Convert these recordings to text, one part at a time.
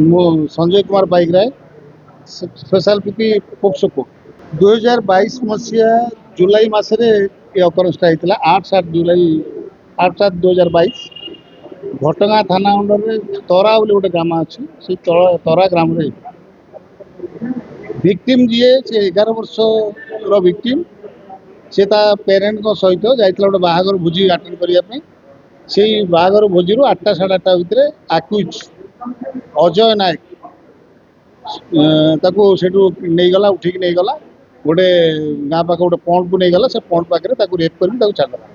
ମୁଁ Sanjay Kumar Paikaray, special P P POCSO court. 2022 ମସିହା ଜୁଲାଇ ମାସରେ ଏ ଅକରେନ୍ସଟା ହେଇଥିଲା। 8/7/2022 ଘଟଗାଁ ଥାନା ଅଣ୍ଡରରେ ତରା ବୋଲି ଗୋଟେ ଗ୍ରାମ ଅଛି, ସେଇ ତରା ଗ୍ରାମରେ ହେଇଥିଲା। ଭିକ୍ଟିମ୍ ଯିଏ ସେ 11 ବର୍ଷର ଭିକ୍ଟିମ୍, ସେ ତା ପ୍ୟାରେଣ୍ଟଙ୍କ ସହିତ ଯାଇଥିଲା ଗୋଟେ ବାହାଘର ଭୋଜି ଆଟେଣ୍ଡ କରିବା ପାଇଁ। ସେଇ ବାହାଘର ଭୋଜିରୁ 8ଟା 8:30 ଭିତରେ ଆକ୍ୟୁଜ୍ ଅଜୟ ନାୟକ ତାକୁ ସେଠୁ ନେଇଗଲା, ଉଠିକି ନେଇଗଲା ଗୋଟେ ଗାଁ ପାଖ ଗୋଟେ ପଏଣ୍ଟକୁ ନେଇଗଲା। ସେ ପଏଣ୍ଟ ପାଖରେ ତାକୁ ରେପ୍ କରିକି ତାକୁ ଛାଡ଼ିଦେଲା।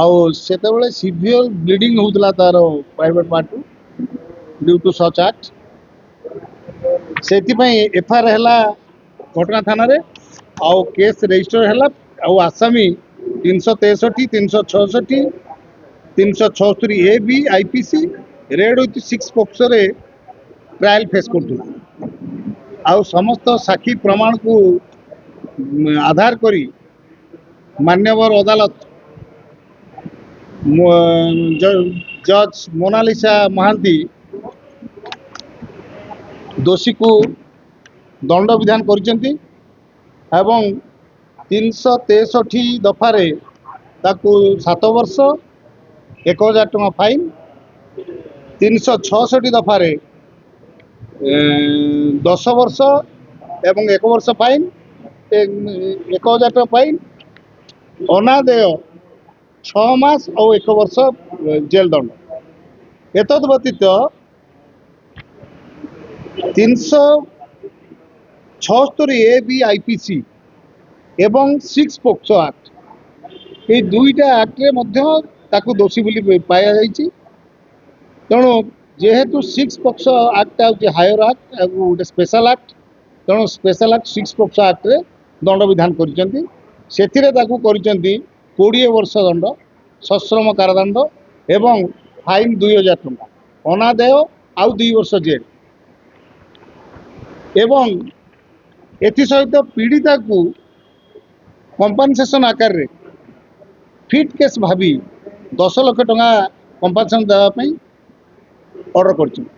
ଆଉ ସେତେବେଳେ ସିଭିୟର ବ୍ଲିଡିଂ ହେଉଥିଲା ତାର ପ୍ରାଇଭେଟ୍ ପାର୍ଟରୁ ଡ୍ୟୁ ଟୁ ସଚ୍ ଆକ୍ଟ। ସେଥିପାଇଁ ଏଫଆଇଆର୍ ହେଲା ଘଟଗାଁ ଥାନାରେ, ଆଉ କେସ୍ ରେଜିଷ୍ଟର ହେଲା। ଆଉ ଆସାମୀ 363, 366, 376A-B IPC ରେଡ୍ ୱିଥ୍ 6 ପକ୍ସୋରେ ଟ୍ରାଏଲ୍ ଫେସ୍ କରୁଥିଲା। ଆଉ ସମସ୍ତ ସାକ୍ଷୀ ପ୍ରମାଣକୁ ଆଧାର କରି ମାନ୍ୟବର ଅଦାଲତ ଜଜ୍ ମୋନାଲିସା ମହାନ୍ତି ଦୋଷୀକୁ ଦଣ୍ଡ ବିଧାନ କରିଛନ୍ତି ଏବଂ 363 ଦଫାରେ ତାକୁ 7 ବର୍ଷ 1,000 ଟଙ୍କା ଫାଇନ୍, 366 ଦଫାରେ 10 ବର୍ଷ ଏବଂ 1 ବର୍ଷ ଫାଇନ୍, 1,000 ଟଙ୍କା ଫାଇନ୍, ଅନାଦେୟ 6 ମାସ ଆଉ 1 ବର୍ଷ ଜେଲ୍ ଦଣ୍ଡ। ଏତଦ୍ ବ୍ୟତୀତ 376A-B IPC ଏବଂ 6 ପୋକ୍ସୋ ଆକ୍ଟ, এই ଦୁଇଟା ଆକ୍ଟରେ ମଧ୍ୟ ତାକୁ ଦୋଷୀ ବୋଲି ପାଇଯାଇଛି। ତେଣୁ ଯେହେତୁ 6 ପୋକ୍ସୋ ଆକ୍ଟଟା ହେଉଛି ହାୟର ଆକ୍ଟ ଆଉ ଗୋଟେ ସ୍ପେଶାଲ ଆକ୍ଟ, ତେଣୁ ସ୍ପେଶାଲ ଆକ୍ଟ 6 ପୋକ୍ସୋ ଆକ୍ଟରେ ଦଣ୍ଡ ବିଧାନ କରିଛନ୍ତି। ସେଥିରେ ତାକୁ କରିଛନ୍ତି 20 ବର୍ଷ ଦଣ୍ଡ, ସଶ୍ରମ କାରାଦଣ୍ଡ ଏବଂ ଫାଇନ୍ 2,000 ଟଙ୍କା, ଅନାଦେୟ ଆଉ 2 ବର୍ଷ ଜେଲ୍। ଏବଂ ଏଥିସହିତ ପୀଡ଼ିତାକୁ କମ୍ପାନସେସନ୍ ଆକାରରେ ଫିଟ୍ କେସ୍ ଭାବି 10 ଲକ୍ଷ ଟଙ୍କା କମ୍ପାନସେସନ୍ ଦେବା ପାଇଁ ଅର୍ଡ଼ର କରିଛନ୍ତି।